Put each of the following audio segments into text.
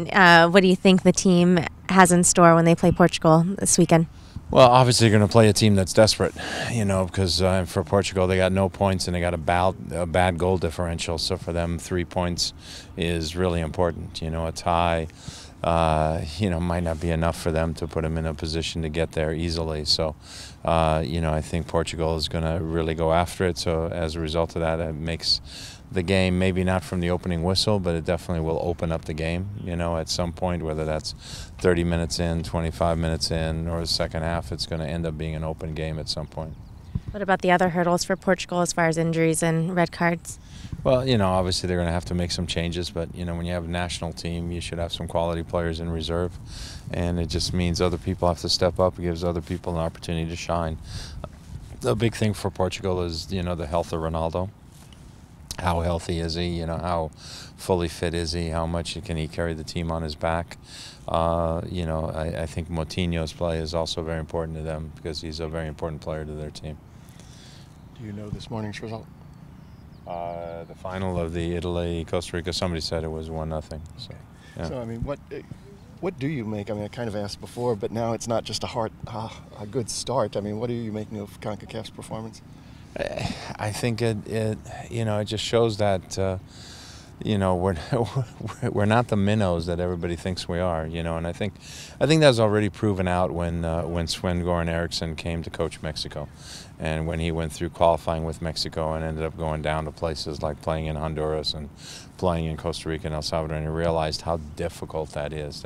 What do you think the team has in store when they play Portugal this weekend? Well, obviously they're going to play a team that's desperate, because for Portugal they got no points and they got a bad goal differential. So for them, 3 points is really important. A tie, might not be enough for them to put them in a position to get there easily. So, I think Portugal is going to really go after it. So as a result of that, it makes the game, maybe not from the opening whistle, but it definitely will open up the game, at some point, whether that's 30 minutes in, 25 minutes in, or the second half, it's going to end up being an open game at some point. What about the other hurdles for Portugal as far as injuries and red cards? Well, obviously they're going to have to make some changes, but, when you have a national team, you should have some quality players in reserve, and it just means other people have to step up. It gives other people an opportunity to shine. The big thing for Portugal is, the health of Ronaldo. How healthy is he? How fully fit is he? How much can he carry the team on his back? I think Moutinho's play is also very important to them because he's a very important player to their team. Do you know this morning's result? The final of the Italy-Costa Rica, somebody said it was 1-0. So, yeah. So, I mean, what do you make? I mean, I kind of asked before, but now it's not just a good start. I mean, what are you making of Concacaf's performance? I think it just shows that we're not the minnows that everybody thinks we are, and I think that's already proven out when Sven-Goran Eriksson came to coach Mexico, and when he went through qualifying with Mexico and ended up going down to places like playing in Honduras and playing in Costa Rica and El Salvador, and he realized how difficult that is.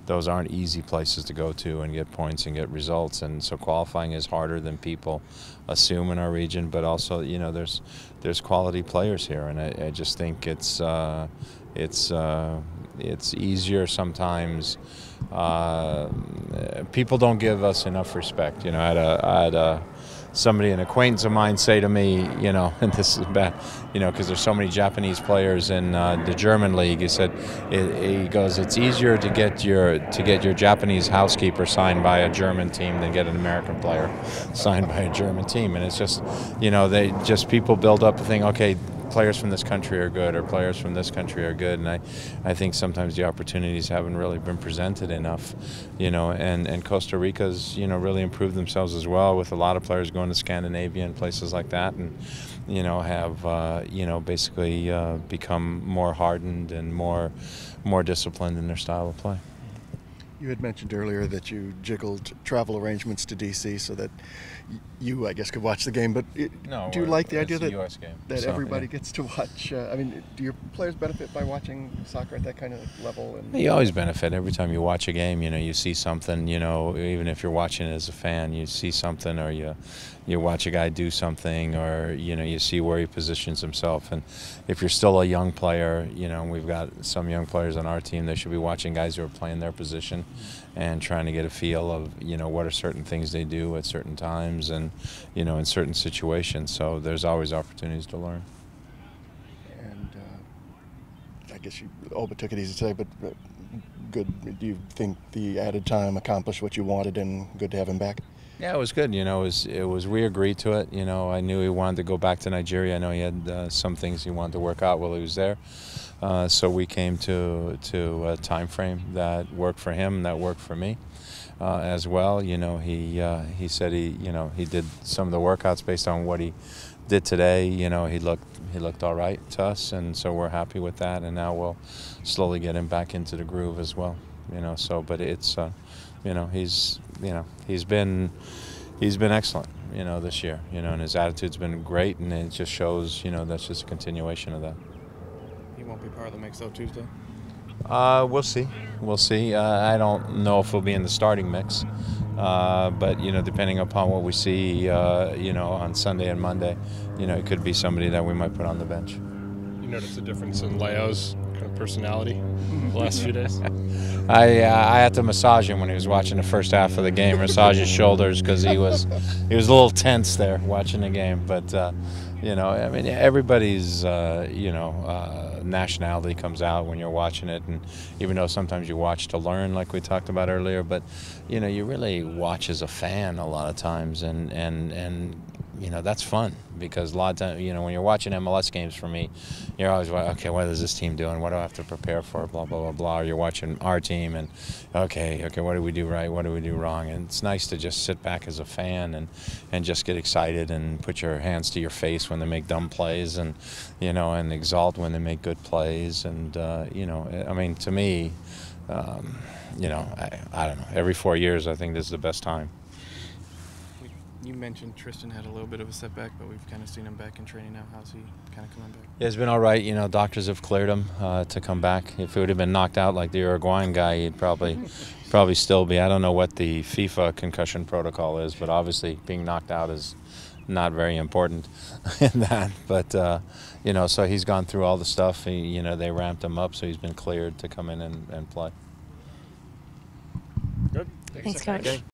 Those aren't easy places to go to and get points and get results, and so qualifying is harder than people assume in our region. But also, there's quality players here, and I just think it's easier sometimes. People don't give us enough respect. I had somebody, an acquaintance of mine, say to me, and this is bad, because there's so many Japanese players in the German league. He said, he goes, it's easier to get your Japanese housekeeper signed by a German team than get an American player signed by a German team. And it's just, people build up a thing. Okay, players from this country are good, or players from this country are good, and I think sometimes the opportunities haven't really been presented enough, and Costa Rica's, really improved themselves as well, with a lot of players going to Scandinavia and places like that, and, have, basically become more hardened and more disciplined in their style of play. You had mentioned earlier that you jiggled travel arrangements to D.C. so that you, I guess, could watch the game. But do you like the idea that US game, that everybody gets to watch? I mean, do your players benefit by watching soccer at that kind of level? You always benefit every time you watch a game. You see something. Even if you're watching it as a fan, you see something, or you watch a guy do something, or you see where he positions himself. And if you're still a young player, we've got some young players on our team, they should be watching guys who are playing their position and trying to get a feel of what are certain things they do at certain times, and in certain situations. So there's always opportunities to learn. And I guess Oba took it easy today, but good. Do you think the added time accomplished what you wanted, and good to have him back? Yeah, it was good. It was we agreed to it. I knew he wanted to go back to Nigeria. I know he had some things he wanted to work out while he was there. So we came to a time frame that worked for him, that worked for me as well. He said he did some of the workouts based on what he did today. He looked all right to us, and so we're happy with that. And now we'll slowly get him back into the groove as well. But it's he's been excellent, this year, and his attitude's been great, and it just shows, that's just a continuation of that. He won't be part of the mix though Tuesday? We'll see. We'll see. I don't know if he'll be in the starting mix, but depending upon what we see, on Sunday and Monday, it could be somebody that we might put on the bench. You notice a difference in Leo's kind of personality the last few days? I had to massage him when he was watching the first half of the game. Massage his shoulders because he was a little tense there watching the game. But I mean, everybody's nationality comes out when you're watching it, and even though sometimes you watch to learn, like we talked about earlier, but you really watch as a fan a lot of times, and you know, that's fun, because a lot of times, you know, when you're watching MLS games, for me, you're always, okay, what is this team doing? What do I have to prepare for? Blah, blah, blah, blah. Or you're watching our team and, okay, what do we do right? What do we do wrong? And it's nice to just sit back as a fan and just get excited and put your hands to your face when they make dumb plays, and, you know, and exalt when they make good plays. And, you know, I mean, to me, you know, I don't know. Every 4 years, I think this is the best time. You mentioned Tristan had a little bit of a setback, but we've kind of seen him back in training now. How's he kind of coming back? Yeah, it's been all right. You know, doctors have cleared him to come back. If he would have been knocked out like the Uruguayan guy, he'd probably still be. I don't know what the FIFA concussion protocol is, but obviously being knocked out is not very important in that. But, you know, so he's gone through all the stuff. You know, they ramped him up, so he's been cleared to come in and play. Good. Thanks, Coach.